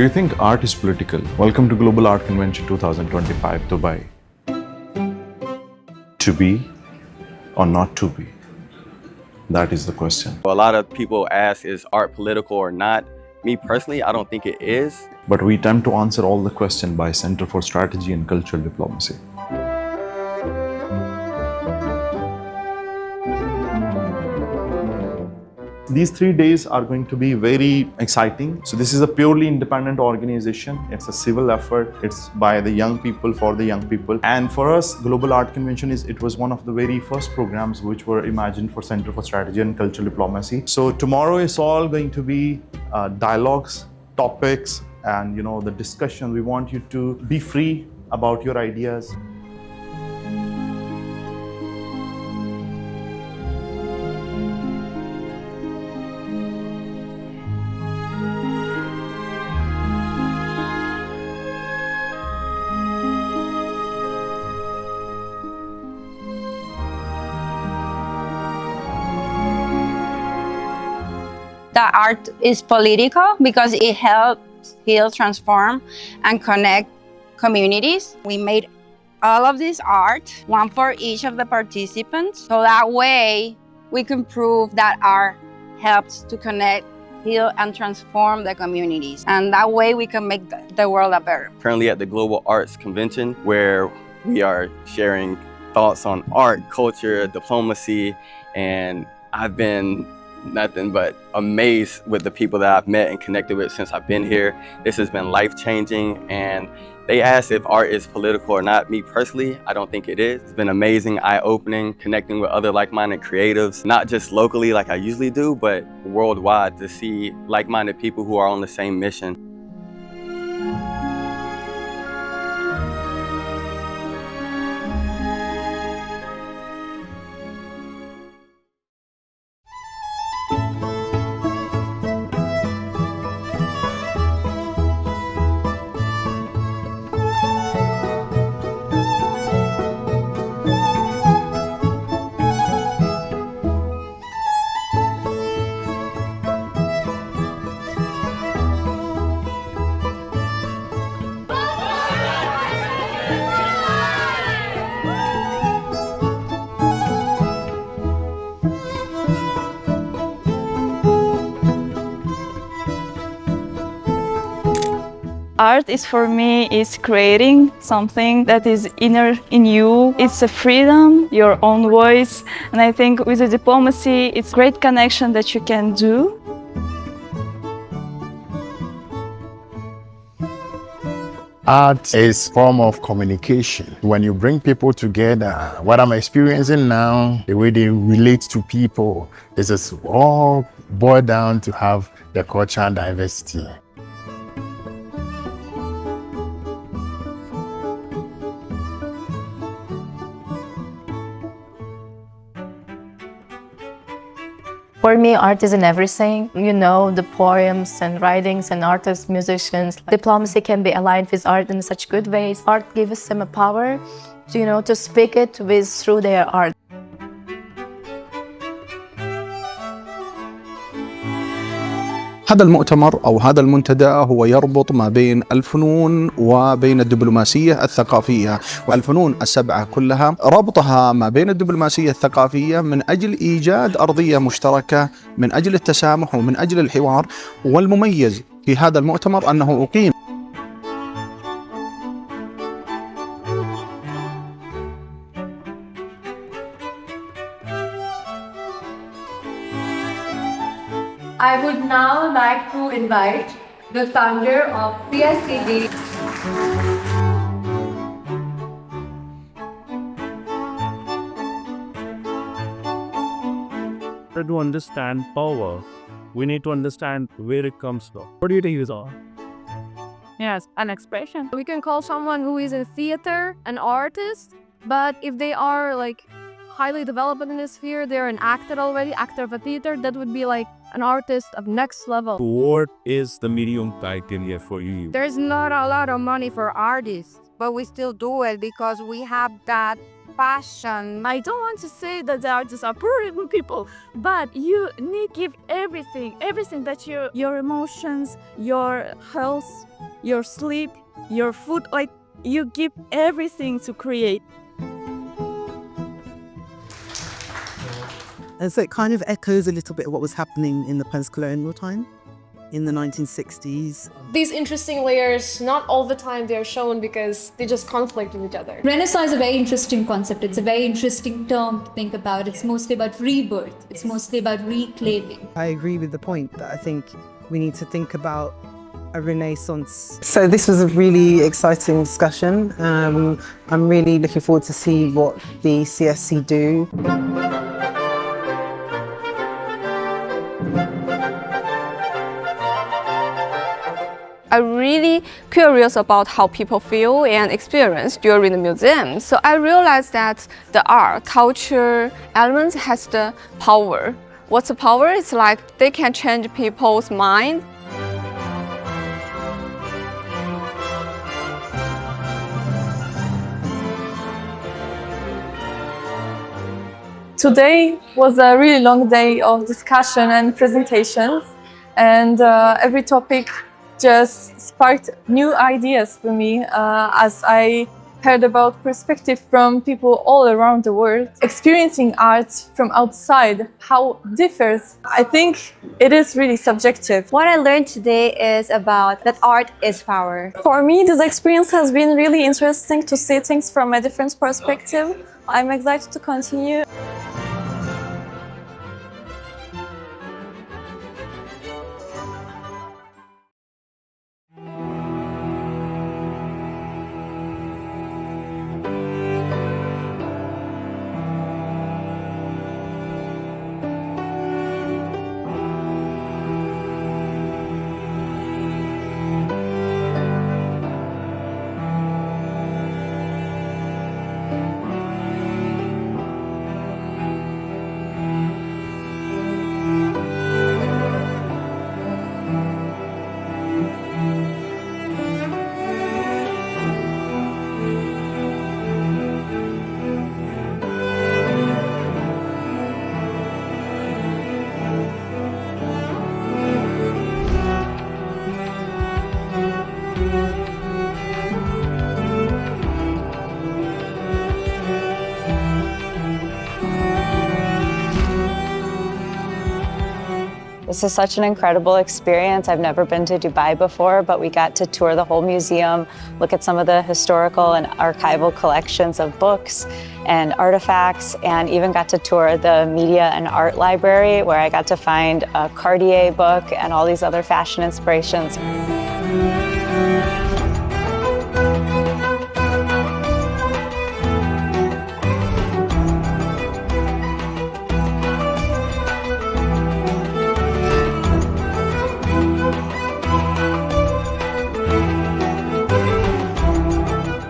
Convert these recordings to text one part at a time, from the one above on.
you think art is political? Welcome to Global Art Convention 2025, Dubai. To be or not to be? That is the question. A lot of people ask, is art political or not? Me personally, I don't think it is. But we attempt to answer all the questions by Center for Strategy and Cultural Diplomacy. These 3 days are going to be very exciting. So this is a purely independent organization. It's a civil effort. It's by the young people, for the young people. And for us, Global Art Convention it was one of the very first programs which were imagined for Center for Strategy and Cultural Diplomacy. So tomorrow is all going to be dialogues, topics, and the discussion. We want you to be free about your ideas. The art is political because it helps heal, transform, and connect communities. We made all of this art, one for each of the participants, so that way we can prove that art helps to connect, heal, and transform the communities. And that way we can make the world a better. Currently at the Global Arts Convention, where we are sharing thoughts on art, culture, diplomacy, and I've been nothing but amazed with the people that I've met and connected with since I've been here. This has been life-changing, and they asked if art is political or not. Me personally, I don't think it is. It's been amazing, eye-opening, connecting with other like-minded creatives, not just locally like I usually do, but worldwide, to see like-minded people who are on the same mission. Art is for me is creating something that is inner in you. It's a freedom, your own voice. And I think with the diplomacy, it's great connection that you can do. Art is a form of communication. When you bring people together, what I'm experiencing now, the way they relate to people, this is all boiled down to have the cultural diversity. For me, art is in everything. The poems and writings and artists, musicians. Diplomacy can be aligned with art in such good ways. Art gives them a power to speak it through their art. هذا المؤتمر أو هذا المنتدى هو يربط ما بين الفنون وبين الدبلوماسية الثقافية، والفنون السبعة كلها ربطها ما بين الدبلوماسية الثقافية من أجل إيجاد أرضية مشتركة، من أجل التسامح ومن أجل الحوار. والمميز في هذا المؤتمر أنه أقيم I would now like to invite the founder of CSCD. To understand power, we need to understand where it comes from. What do you think is art? Yes, an expression. We can call someone who is in theater an artist, but if they are highly developed in this sphere, they're an actor already, actor of a theater, that would be an artist of next level. What is the medium criteria for you? There's not a lot of money for artists, but we still do it because we have that passion. I don't want to say that the artists are poor people, but you need to give everything that your emotions, your health, your sleep, your food, like you give everything to create. And so it kind of echoes a little bit of what was happening in the post-colonial time in the 1960s. These interesting layers, not all the time they're shown because they just conflict with each other. Renaissance is a very interesting concept. It's a very interesting term to think about. It's mostly about rebirth. It's mostly about reclaiming. I agree with the point that I think we need to think about a renaissance. So this was a really exciting discussion. I'm really looking forward to see what the CSC do. I'm really curious about how people feel and experience during the museum. So I realized that the art, culture, elements has the power. What's the power? It's like they can change people's mind. Today was a really long day of discussion and presentations, and every topic just sparked new ideas for me as I heard about perspective from people all around the world. Experiencing art from outside, how it differs, I think it is really subjective. What I learned today is about that art is power. For me, this experience has been really interesting to see things from a different perspective. I'm excited to continue. This is such an incredible experience. I've never been to Dubai before, but we got to tour the whole museum, look at some of the historical and archival collections of books and artifacts, and even got to tour the media and art library where I got to find a Cartier book and all these other fashion inspirations.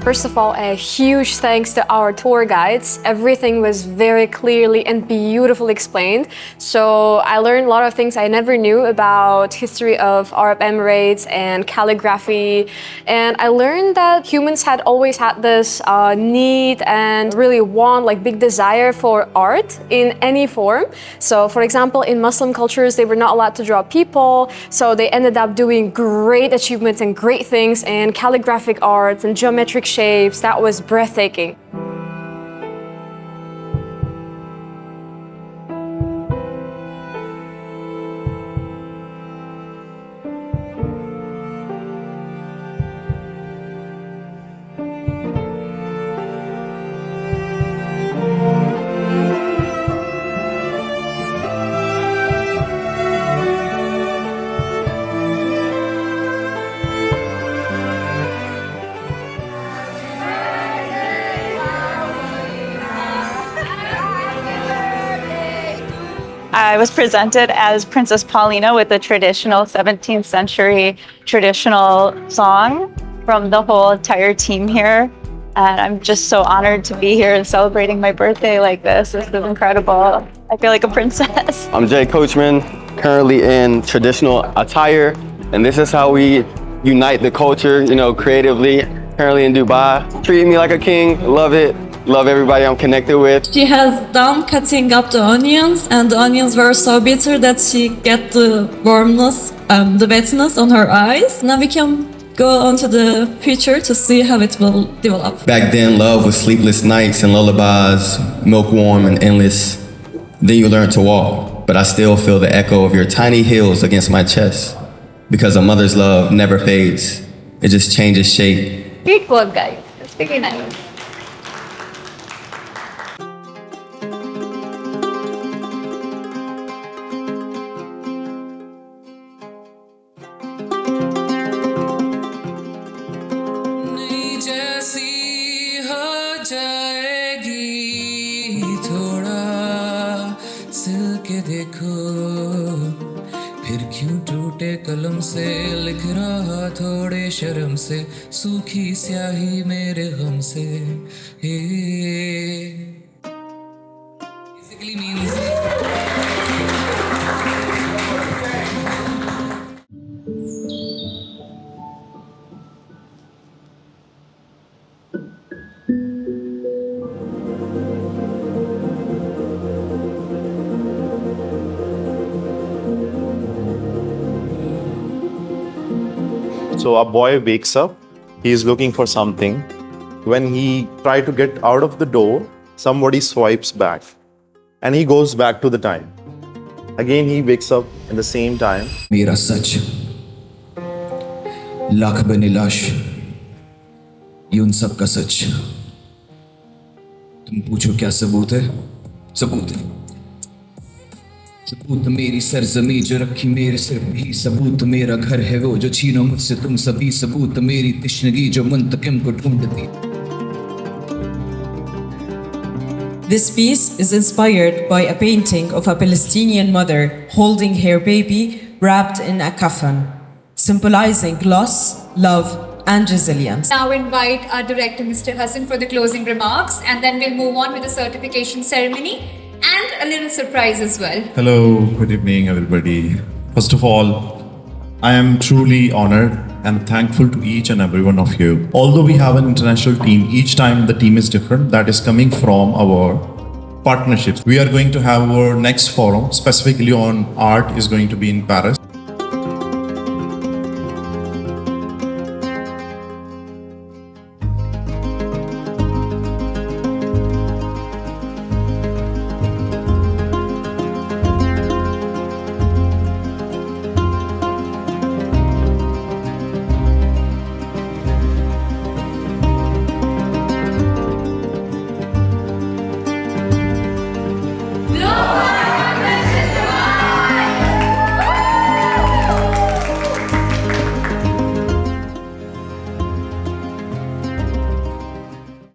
First of all, a huge thanks to our tour guides. Everything was very clearly and beautifully explained. So I learned a lot of things I never knew about history of Arab Emirates and calligraphy. And I learned that humans had always had this need and really want, like big desire for art in any form. So for example, in Muslim cultures, they were not allowed to draw people. So they ended up doing great achievements and great things in calligraphic arts and geometric shapes. That was breathtaking. I was presented as Princess Paulina with a traditional 17th century traditional song from the whole entire team here. And I'm just so honored to be here and celebrating my birthday like this. This is incredible. I feel like a princess. I'm Jay Coachman, currently in traditional attire. And this is how we unite the culture, creatively. Currently in Dubai. Treat me like a king, love it. Love everybody I'm connected with. She has done cutting up the onions, and the onions were so bitter that she get the warmness, the wetness on her eyes. Now we can go on to the future to see how it will develop. Back then, love was sleepless nights and lullabies, milk warm and endless. Then you learn to walk, but I still feel the echo of your tiny heels against my chest. Because a mother's love never fades. It just changes shape. Great work, guys. It's really nice. फिर क्यों टूटे कलम से लिख रहा थोड़े शर्म से सूखी स्याही मेरे गम से basically means So a boy wakes up, he is looking for something. When he tries to get out of the door, somebody swipes back and he goes back to the time. Again, he wakes up in the same time. मेरा सच लाख बने लाश ये उन सब का सच तुम पूछो क्या सबूत है सबूत मेरी सरजमी जो रखी मेरे सिर पे ही सबूत मेरा घर है वो जो छीनो मुझसे तुम सभी सबूत मेरी तिश्नगी जो मुंतकिम को ढूंढती. This piece is inspired by a painting of a Palestinian mother holding her baby wrapped in a coffin, symbolizing loss, love, and resilience. Now invite our director, Mr. Hassan, for the closing remarks, and then we'll move on with the certification ceremony and a little surprise as well. Hello, good evening, everybody. First of all, I am truly honored and thankful to each and every one of you. Although we have an international team, each time the team is different. That is coming from our partnerships. We are going to have our next forum, specifically on art, is going to be in Paris.